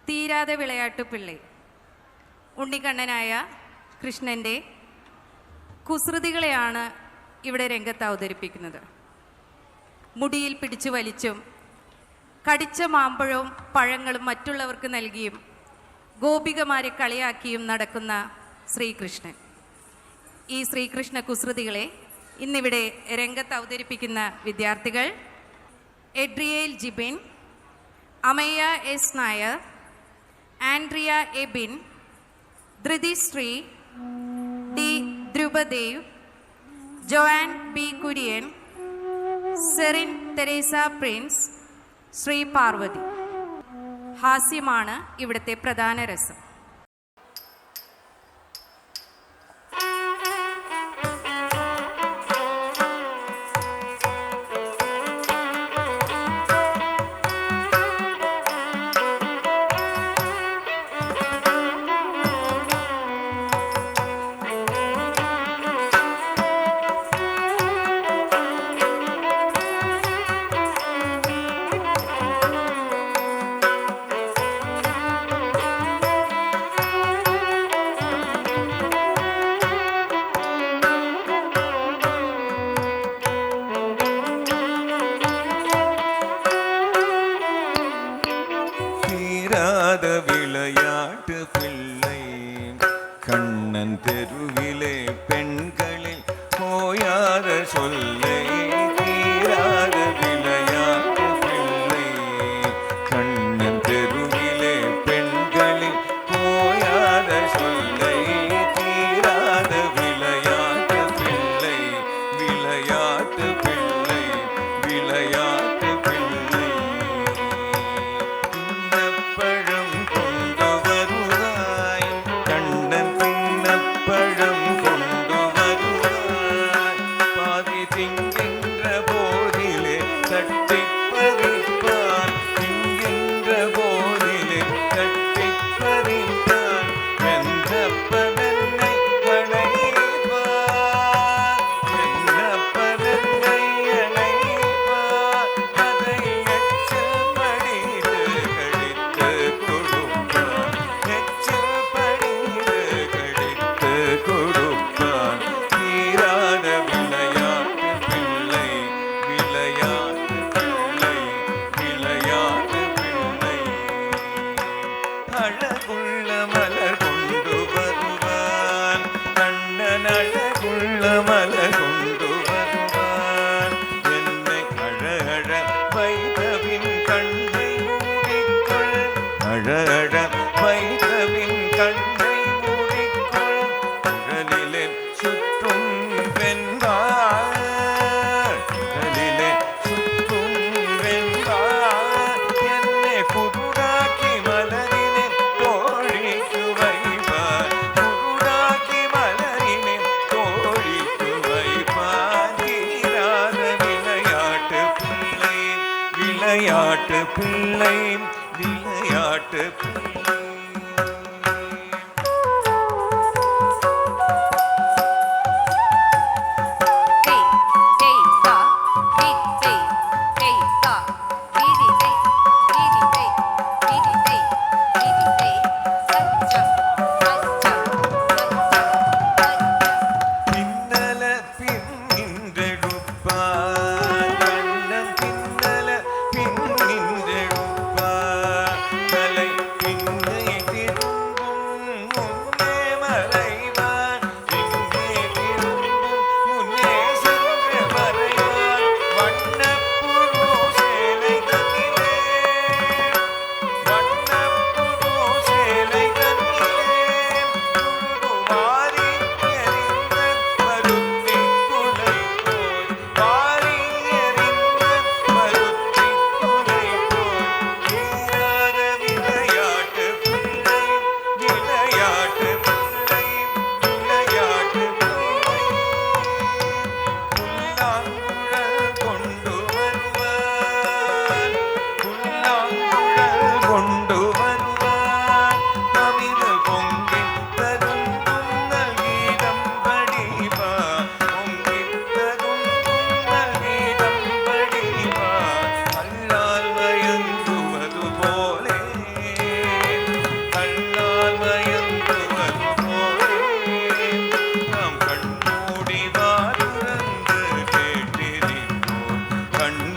തീരാതെ വിളയാട്ടു പിള്ളை ഉണ്ണിക്കണ്ണനായ കൃഷ്ണൻ്റെ കുസൃതികളെയാണ് ഇവിടെ രംഗത്ത് അവതരിപ്പിക്കുന്നത്. മുടിയിൽ പിടിച്ചു വലിച്ചും കടിച്ച മാമ്പഴവും പഴങ്ങളും മറ്റുള്ളവർക്ക് നൽകിയും ഗോപികമാരെ കളിയാക്കിയും നടക്കുന്ന ശ്രീകൃഷ്ണൻ. ഈ ശ്രീകൃഷ്ണ കുസൃതികളെ ഇന്നിവിടെ രംഗത്ത് അവതരിപ്പിക്കുന്ന വിദ്യാർത്ഥികൾ Adriel Jibin, Amaya S Nair, Andrea Ebin, Dhriti Sree, D Dhruvadev, Joann P Kurian, Serin Theresa Prince, Sree Parvathi. ഹാസ്യമാണ് ഇവിടുത്തെ പ്രധാന രസം. விளையாட்டு பிள்ளை கண்ணன் தெருவிலே பெண்களில் போயாத சொல்லை தீராத விளையாட்டு பிள்ளை கண்ணன் தெருவிலே பெண்களில் போயாத சொல்லை தீராத விளையாட்டு பிள்ளை விளையாட்டு பிள்ளை விளையாட்டு பிள்ளை அழகுள்ள மலர் கொண்டு வருவான் கண்ணன், அழகுள்ள மலர் கொண்டு வருவான் என்னை அழகழ வைத்தவின் கண்ணை மூடிக்கொள், அழகழ வைத்தவின் கண்ணை மூடிக்கொள், குழலிலே சுற்றும் வெண்பார், குழலிலே சுற்றும் வெண்பார் என்னை குருடாக்கி மலரினே தோழிக்கு வைப்பார், குருடாக்கி மலரினே தோழிக்கு வைப்பார். தீராத விளையாட்டு பிள்ளை விளையாட்டு பிள்ளை விளையாட்டு பிள்ளை. பின்னல பின்னின்றெடுப்பார் தலை பின்ன കണ്ണു